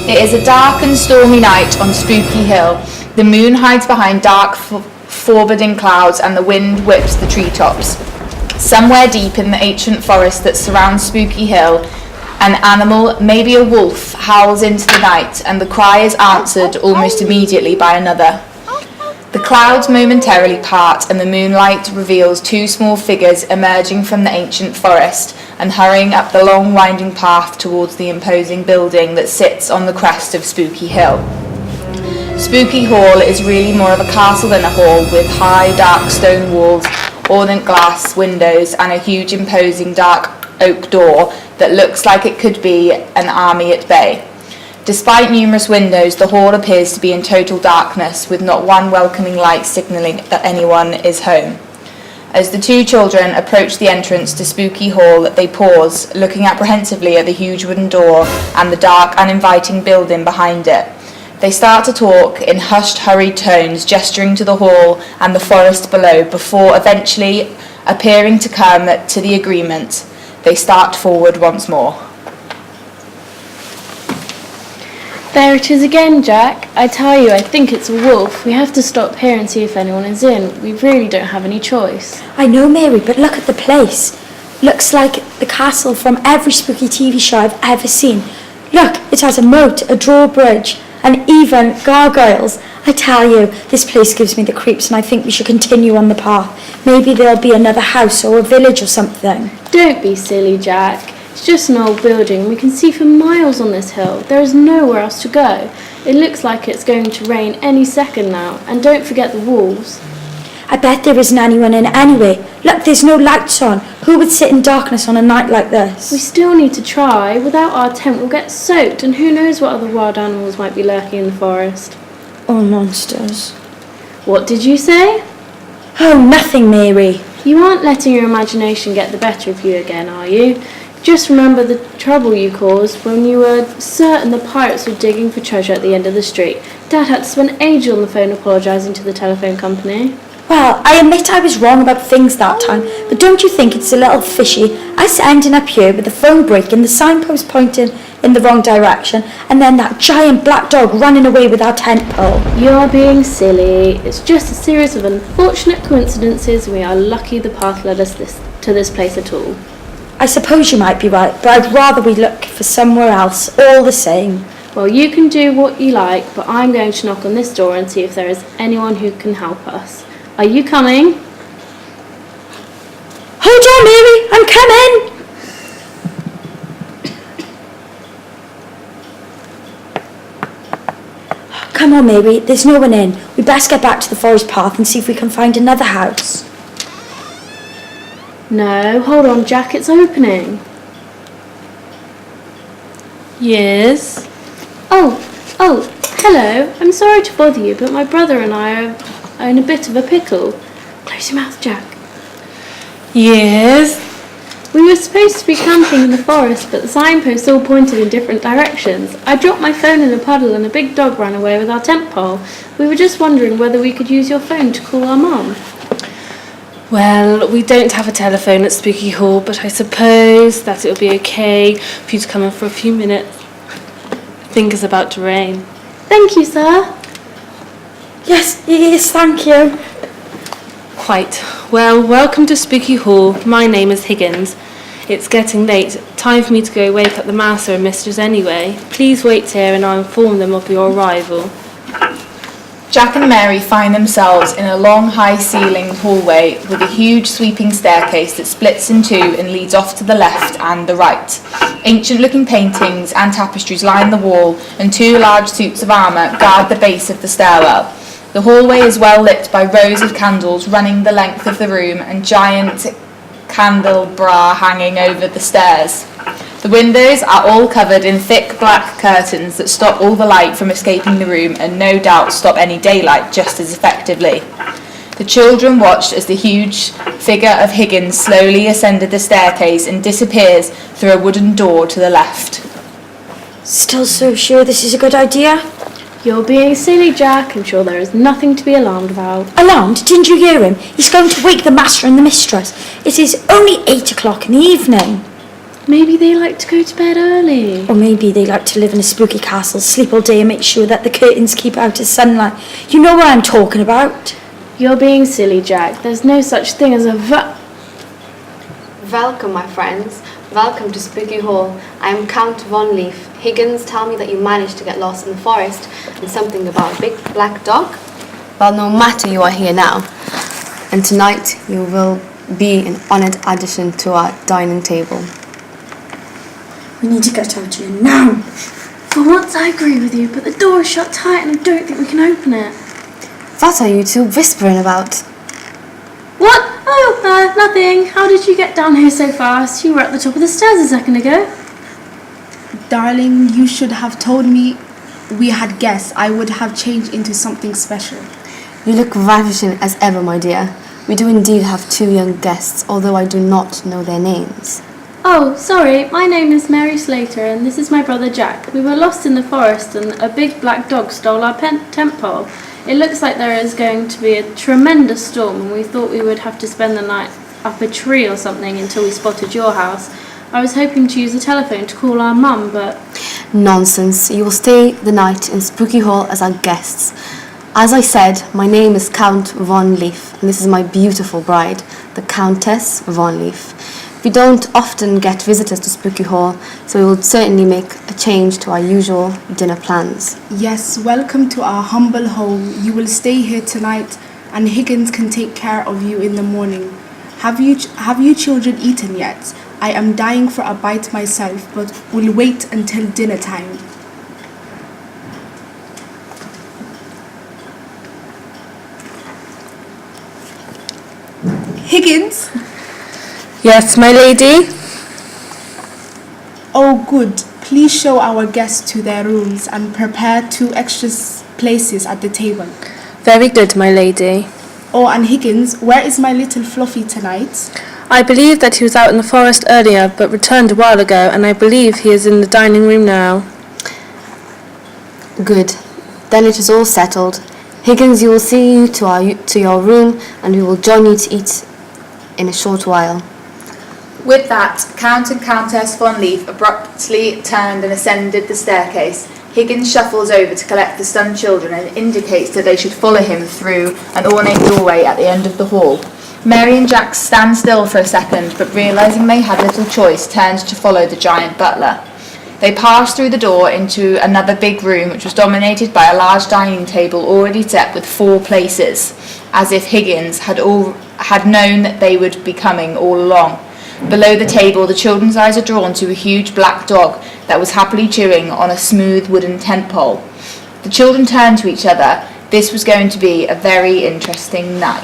It is a dark and stormy night on Spooky Hill. The moon hides behind dark, foreboding clouds and the wind whips the treetops. Somewhere deep in the ancient forest that surrounds Spooky Hill, an animal, maybe a wolf, howls into the night, and the cry is answered almost immediately by another. The clouds momentarily part and the moonlight reveals two small figures emerging from the ancient forest and hurrying up the long winding path towards the imposing building that sits on the crest of Spooky Hill. Spooky Hall is really more of a castle than a hall, with high dark stone walls, ornate glass windows and a huge imposing dark oak door that looks like it could be an army at bay. Despite numerous windows, the hall appears to be in total darkness, with not one welcoming light signalling that anyone is home. As the two children approach the entrance to Spooky Hall, they pause, looking apprehensively at the huge wooden door and the dark, uninviting building behind it. They start to talk in hushed, hurried tones, gesturing to the hall and the forest below, before eventually appearing to come to the agreement. They start forward once more. There it is again, Jack. I tell you, I think it's a wolf. We have to stop here and see if anyone is in. We really don't have any choice. I know, Mary, but look at the place. Looks like the castle from every spooky TV show I've ever seen. Look, it has a moat, a drawbridge, and even gargoyles. I tell you, this place gives me the creeps, and I think we should continue on the path. Maybe there'll be another house or a village or something. Don't be silly, Jack. It's just an old building. We can see for miles on this hill. There is nowhere else to go. It looks like it's going to rain any second now. And don't forget the walls. I bet there isn't anyone in anyway. Look, there's no lights on. Who would sit in darkness on a night like this? We still need to try. Without our tent, we'll get soaked, and who knows what other wild animals might be lurking in the forest. Or monsters. What did you say? Oh, nothing, Mary. You aren't letting your imagination get the better of you again, are you? Just remember the trouble you caused when you were certain the pirates were digging for treasure at the end of the street. Dad had to spend ages on the phone apologising to the telephone company. Well, I admit I was wrong about things that time, but don't you think it's a little fishy? Us ending up here with the phone breaking, the signpost pointing in the wrong direction, and then that giant black dog running away with our tent pole. You're being silly. It's just a series of unfortunate coincidences, and we are lucky the path led us to this place at all. I suppose you might be right, but I'd rather we look for somewhere else, all the same. Well, you can do what you like, but I'm going to knock on this door and see if there is anyone who can help us. Are you coming? Hold on, Mary, I'm coming! Come on, Mary, there's no one in. We best get back to the forest path and see if we can find another house. No, hold on, Jack, it's opening. Yes? Oh, hello. I'm sorry to bother you, but my brother and I are in a bit of a pickle. Close your mouth, Jack. Yes? We were supposed to be camping in the forest, but the signposts all pointed in different directions. I dropped my phone in a puddle and a big dog ran away with our tent pole. We were just wondering whether we could use your phone to call our mum. Well, we don't have a telephone at Spooky Hall, but I suppose that it would be okay for you to come in for a few minutes. I think it's about to rain. Thank you, sir. Yes, thank you. Quite. Well, welcome to Spooky Hall. My name is Higgins. It's getting late. Time for me to go wake up the master and mistress anyway. Please wait here and I'll inform them of your arrival. Jack and Mary find themselves in a long, high-ceilinged hallway with a huge sweeping staircase that splits in two and leads off to the left and the right. Ancient-looking paintings and tapestries line the wall, and two large suits of armour guard the base of the stairwell. The hallway is well lit by rows of candles running the length of the room and giant candelabra hanging over the stairs. The windows are all covered in thick black curtains that stop all the light from escaping the room and no doubt stop any daylight just as effectively. The children watched as the huge figure of Higgins slowly ascended the staircase and disappears through a wooden door to the left. Still so sure this is a good idea? You're being silly, Jack. I'm sure there is nothing to be alarmed about. Alarmed? Didn't you hear him? He's going to wake the master and the mistress. It is only 8 o'clock in the evening. Maybe they like to go to bed early. Or maybe they like to live in a spooky castle, sleep all day and make sure that the curtains keep out of sunlight. You know what I'm talking about. You're being silly, Jack. There's no such thing as a Welcome, my friends. Welcome to Spooky Hall. I am Count Von Leaf. Higgins, tell me that you managed to get lost in the forest and something about a big black dog. Well, no matter, you are here now. And tonight you will be an honoured addition to our dining table. We need to get out of here now. For once I agree with you, but the door is shut tight and I don't think we can open it. What are you two whispering about? What? Oh, nothing. How did you get down here so fast? You were at the top of the stairs a second ago. Darling, you should have told me we had guests. I would have changed into something special. You look ravishing as ever, my dear. We do indeed have 2 young guests, although I do not know their names. Oh, sorry. My name is Mary Slater and this is my brother Jack. We were lost in the forest and a big black dog stole our tent pole. It looks like there is going to be a tremendous storm and we thought we would have to spend the night up a tree or something until we spotted your house. I was hoping to use the telephone to call our mum, but... Nonsense. You will stay the night in Spooky Hall as our guests. As I said, my name is Count Von Leaf, and this is my beautiful bride, the Countess Von Leaf. We don't often get visitors to Spooky Hall, so we will certainly make a change to our usual dinner plans. Yes, welcome to our humble home. You will stay here tonight and Higgins can take care of you in the morning. Have you children eaten yet? I am dying for a bite myself, but will wait until dinner time. Higgins? Yes, my lady? Oh, good. Please show our guests to their rooms and prepare 2 extra places at the table. Very good, my lady. Oh, and Higgins, where is my little Fluffy tonight? I believe that he was out in the forest earlier, but returned a while ago, and I believe he is in the dining room now. Good. Then it is all settled. Higgins, you will see you to your room, and we will join you to eat in a short while. With that, Count and Countess Von Leaf abruptly turned and ascended the staircase. Higgins shuffles over to collect the stunned children and indicates that they should follow him through an ornate doorway at the end of the hall. Mary and Jack stand still for a second, but realising they had little choice, turned to follow the giant butler. They passed through the door into another big room, which was dominated by a large dining table already set with 4 places, as if Higgins had known that they would be coming all along. Below the table, the children's eyes are drawn to a huge black dog that was happily chewing on a smooth wooden tent pole. The children turned to each other. This was going to be a very interesting night.